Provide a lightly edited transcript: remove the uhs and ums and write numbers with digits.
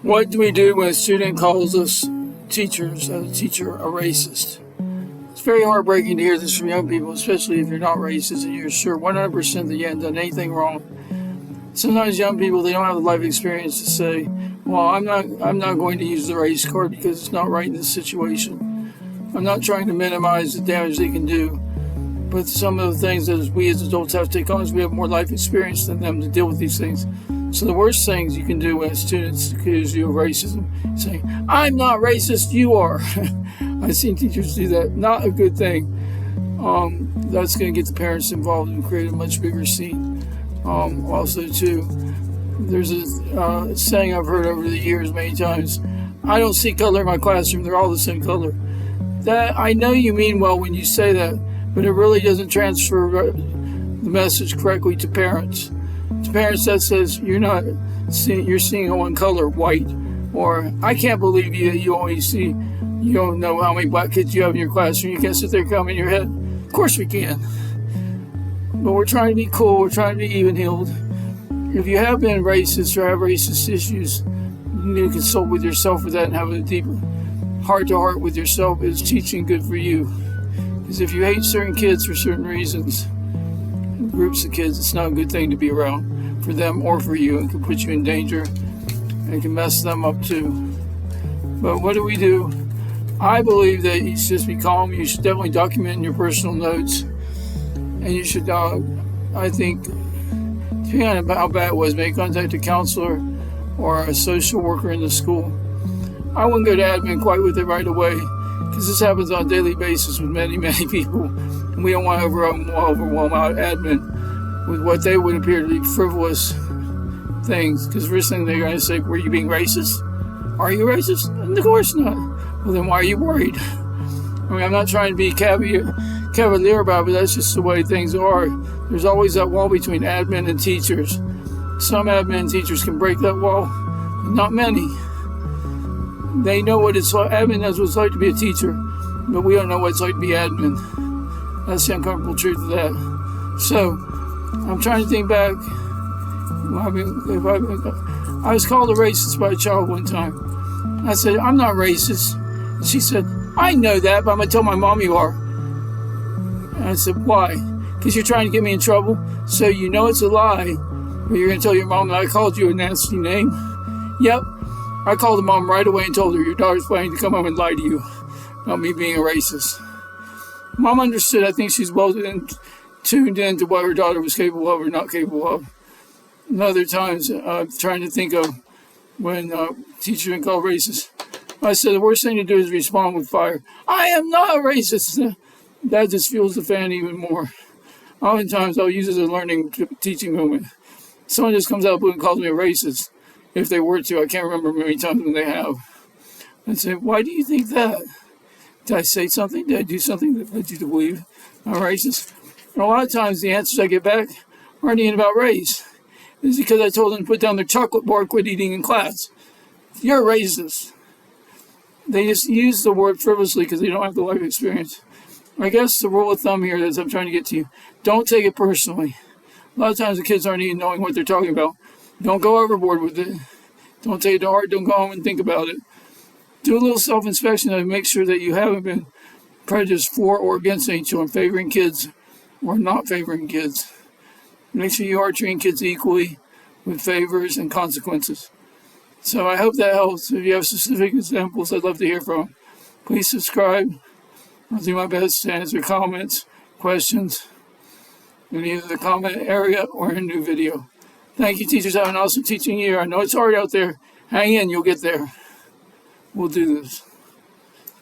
What do we do when a student calls us teachers, a teacher, a racist? It's very heartbreaking to hear this from young people, especially if you're not racist and you're sure 100% that you haven't done anything wrong. Sometimes young people, they don't have the life experience to say, well, I'm not going to use the race card because it's not right in this situation. I'm not trying to minimize the damage they can do, but some of the things that we as adults have to take on is we have more life experience than them to deal with these things. So the worst things you can do when students accuse you of racism, saying, I'm not racist, you are. I've seen teachers do that. Not a good thing. That's going to get the parents involved and create a much bigger scene. Also, too, there's a saying I've heard over the years many times, I don't see color in my classroom, they're all the same color. That I know you mean well when you say that, but it really doesn't transfer the message correctly to parents. To parents, that says you're seeing one color, white, or I can't believe you don't know how many black kids you have in your classroom. You can't sit there combing your head. Of course we can, but we're trying to be cool. We're trying to be even-heeled. If you have been racist or have racist issues, you need to consult with yourself with that and have a deep heart-to-heart with yourself. Is teaching good for you? Because if you hate certain kids for certain reasons, groups of kids, it's not a good thing to be around for them or for you. It can put you in danger and can mess them up too. But what do? I believe that you should just be calm. You should definitely document in your personal notes, and you should, I think, depending on how bad it was, make contact a counselor or a social worker in the school. I wouldn't go to admin quite with it right away, because this happens on a daily basis with many, many people. And we don't want to overwhelm our admin with what they would appear to be frivolous things. Because the first thing they're going to say, were you being racist? Are you racist? And of course not. Well, then why are you worried? I mean, I'm not trying to be cavalier about it, but that's just the way things are. There's always that wall between admin and teachers. Some admin and teachers can break that wall, but not many. They know what it's like. Admin knows what it's like to be a teacher, but we don't know what it's like to be admin. That's the uncomfortable truth of that. So, I'm trying to think back. I was called a racist by a child one time. I said, I'm not racist. She said, I know that, but I'm going to tell my mom you are. And I said, why? Because you're trying to get me in trouble, so you know it's a lie, but you're going to tell your mom that I called you a nasty name? Yep. I called the mom right away and told her, your daughter's planning to come home and lie to you about me being a racist. Mom understood. I think she's well tuned in to what her daughter was capable of or not capable of. And other times, trying to think of when teachers been called racist. I said the worst thing to do is respond with fire. I am not a racist. That just fuels the fan even more. Oftentimes, I'll use it as a learning, teaching moment. Someone just comes out of the blue and calls me a racist. If they were to, I can't remember many times when they have. I say, why do you think that? Did I say something? Did I do something that led you to believe I'm racist? And a lot of times the answers I get back aren't even about race. It's because I told them to put down their chocolate bar and quit eating in class. You're a racist. They just use the word frivolously because they don't have the life experience. I guess the rule of thumb here is I'm trying to get to you. Don't take it personally. A lot of times the kids aren't even knowing what they're talking about. Don't go overboard with it. Don't take it to heart. Don't go home and think about it. Do a little self-inspection and make sure that you haven't been prejudiced for or against any children, favoring kids or not favoring kids. Make sure you are treating kids equally with favors and consequences. So I hope that helps. If you have specific examples, I'd love to hear from. Please subscribe. I'll do my best to answer comments, questions in either the comment area or in a new video. Thank you, teachers. Have an awesome teaching year. I know it's hard out there. Hang in. You'll get there. We'll do this.